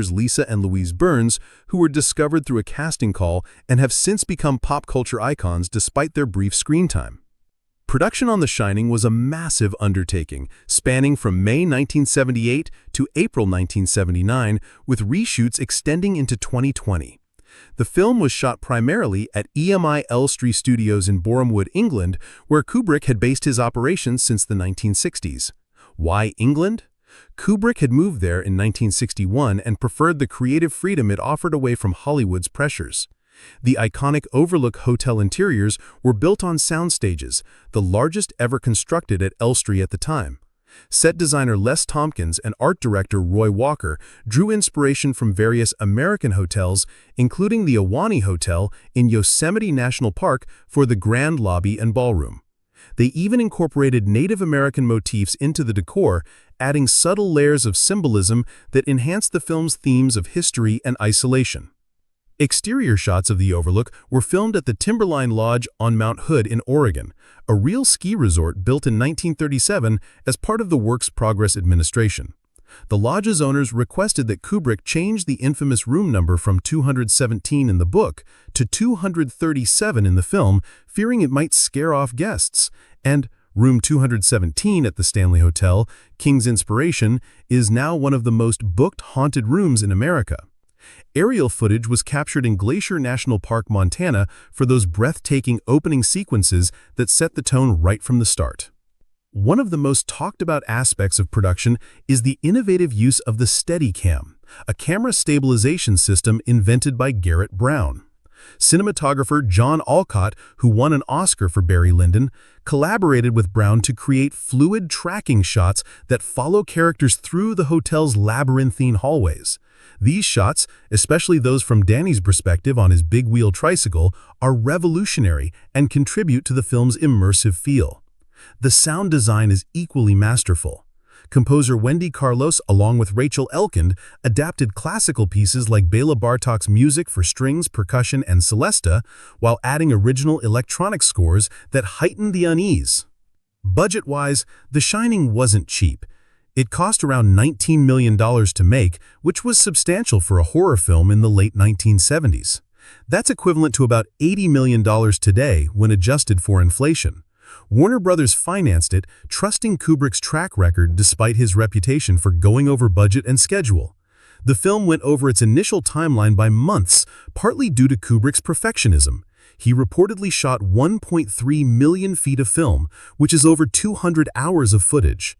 Lisa and Louise Burns, who were discovered through a casting call and have since become pop culture icons despite their brief screen time. Production on The Shining was a massive undertaking, spanning from May 1978 to April 1979, with reshoots extending into 2020. The film was shot primarily at EMI Elstree Studios in Boreham Wood, England, where Kubrick had based his operations since the 1960s. Why England? Kubrick had moved there in 1961 and preferred the creative freedom it offered away from Hollywood's pressures. The iconic Overlook Hotel interiors were built on sound stages, the largest ever constructed at Elstree at the time. Set designer Les Tompkins and art director Roy Walker drew inspiration from various American hotels, including the Ahwahnee Hotel in Yosemite National Park for the Grand Lobby and Ballroom. They even incorporated Native American motifs into the decor, adding subtle layers of symbolism that enhanced the film's themes of history and isolation. Exterior shots of the Overlook were filmed at the Timberline Lodge on Mount Hood in Oregon, a real ski resort built in 1937 as part of the Works Progress Administration. The lodge's owners requested that Kubrick change the infamous room number from 217 in the book to 237 in the film, fearing it might scare off guests. And Room 217 at the Stanley Hotel, King's inspiration, is now one of the most booked haunted rooms in America. Aerial footage was captured in Glacier National Park, Montana, for those breathtaking opening sequences that set the tone right from the start. One of the most talked about aspects of production is the innovative use of the Steadicam, a camera stabilization system invented by Garrett Brown. Cinematographer John Alcott, who won an Oscar for Barry Lyndon, collaborated with Brown to create fluid tracking shots that follow characters through the hotel's labyrinthine hallways. These shots, especially those from Danny's perspective on his big-wheel tricycle, are revolutionary and contribute to the film's immersive feel. The sound design is equally masterful. Composer Wendy Carlos, along with Rachel Elkind, adapted classical pieces like Bela Bartok's music for strings, percussion, and celesta, while adding original electronic scores that heightened the unease. Budget-wise, The Shining wasn't cheap. It cost around $19 million to make, which was substantial for a horror film in the late 1970s. That's equivalent to about $80 million today when adjusted for inflation. Warner Brothers financed it, trusting Kubrick's track record despite his reputation for going over budget and schedule. The film went over its initial timeline by months, partly due to Kubrick's perfectionism. He reportedly shot 1.3 million feet of film, which is over 200 hours of footage.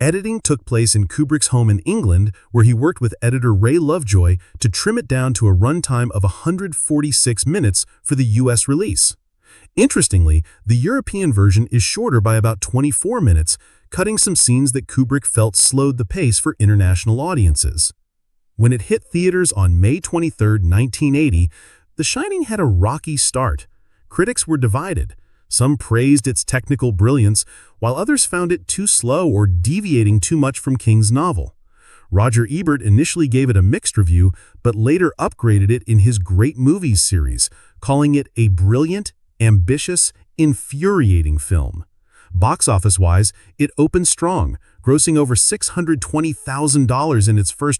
Editing took place in Kubrick's home in England, where he worked with editor Ray Lovejoy to trim it down to a runtime of 146 minutes for the US release. Interestingly, the European version is shorter by about 24 minutes, cutting some scenes that Kubrick felt slowed the pace for international audiences. When it hit theaters on May 23, 1980, The Shining had a rocky start. Critics were divided. Some praised its technical brilliance, while others found it too slow or deviating too much from King's novel. Roger Ebert initially gave it a mixed review, but later upgraded it in his Great Movies series, calling it a brilliant, ambitious, infuriating film. Box office-wise, it opened strong, grossing over $620,000 in its first